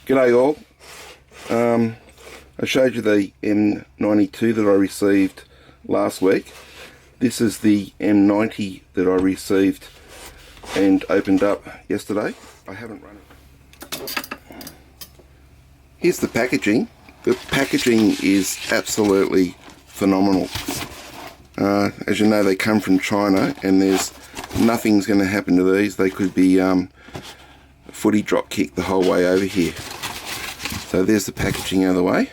G'day all. I showed you the M92 that I received last week. This is the M90 that I received and opened up yesterday. I haven't run it. Here's the packaging. The packaging is absolutely phenomenal. As you know, they come from China and there's nothing's going to happen to these. They could be footy drop kicked the whole way over here. So there's the packaging out of the way.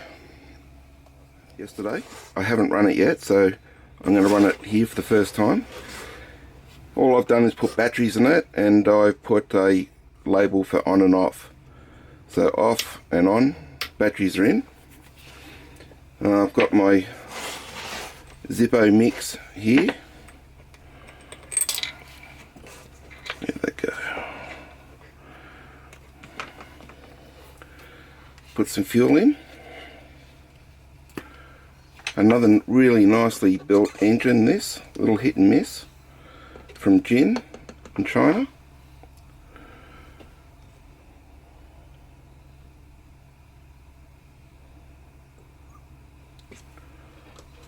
Yesterday, I haven't run it yet, so I'm going to run it here for the first time. All I've done is put batteries in it, and I've put a label for on and off. So off and on, batteries are in. I've got my Zippo mix here. There they go. Put some fuel in. Another really nicely built engine, this little hit and miss from Eachine in China.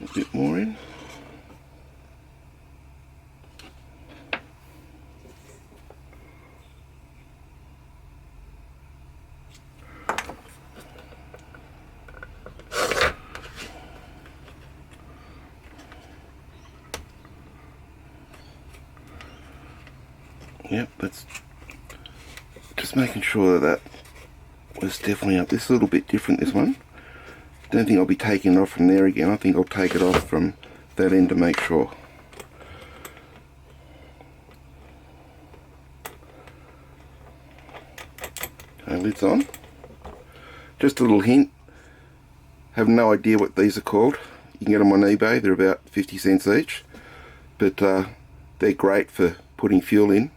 A bit more in. Yep, that's just making sure that was definitely up. This is a little bit different, this one. Don't think I'll be taking it off from there again. I think I'll take it off from that end to make sure. Okay, lid's on. Just a little hint. Have no idea what these are called. You can get them on eBay. They're about 50 cents each. But they're great for putting fuel in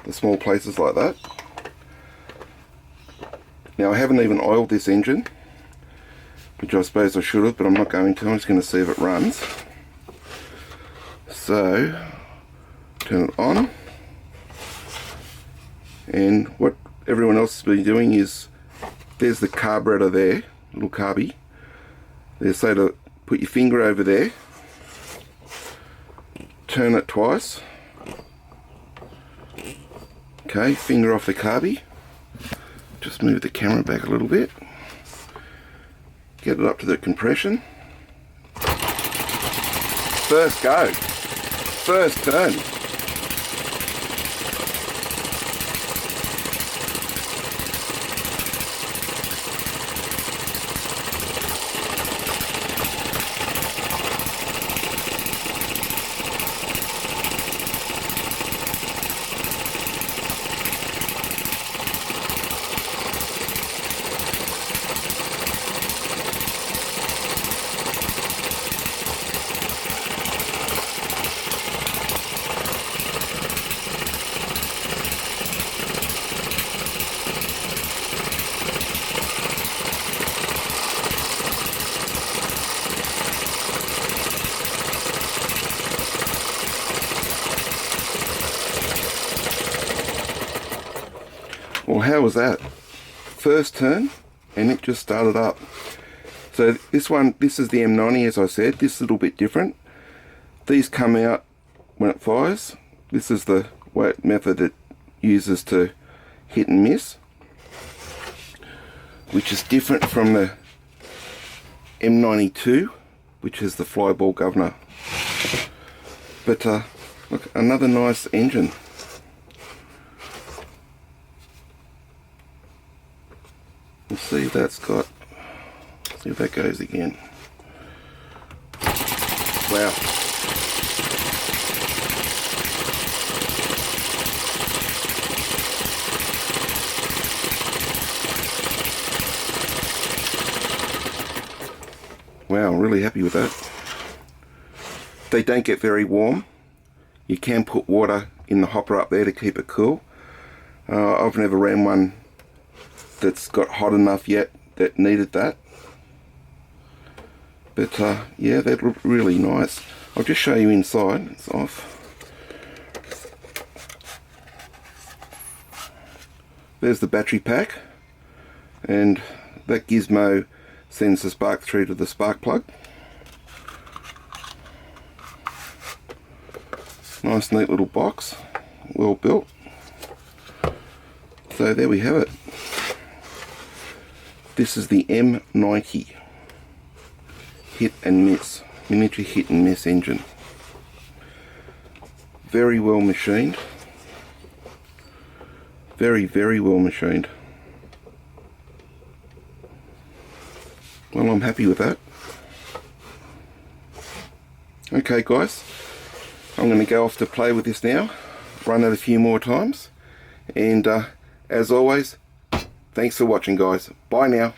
the small places like that. Now I haven't even oiled this engine, which I suppose I should have, but I'm not going to. I'm just going to see if it runs. So turn it on, and what everyone else has been doing is, there's the carburetor there, little carby. They say to put your finger over there, turn it twice. Okay, finger off the carby. Just move the camera back a little bit. Get it up to the compression. First go. First turn. Well, how was that? First turn, and it just started up. So this is the M90, as I said. This is a little bit different. These come out when it fires. This is the method it uses to hit and miss, which is different from the M92, which is the fly ball governor. But look, another nice engine. Let's see if that's got, see if that goes again. Wow. Wow, I'm really happy with that. They don't get very warm. You can put water in the hopper up there to keep it cool. I've never ran one that's got hot enough yet that needed that. But yeah, that looked really nice. I'll just show you inside. It's off. There's the battery pack, and that gizmo sends the spark through to the spark plug. Nice neat little box, well built. So there we have it. This is the M90 hit and miss, miniature hit and miss engine. Very well machined. Very, very well machined. Well, I'm happy with that. Okay guys, I'm going to go off to play with this now, run it a few more times, and as always, thanks for watching guys. Bye now.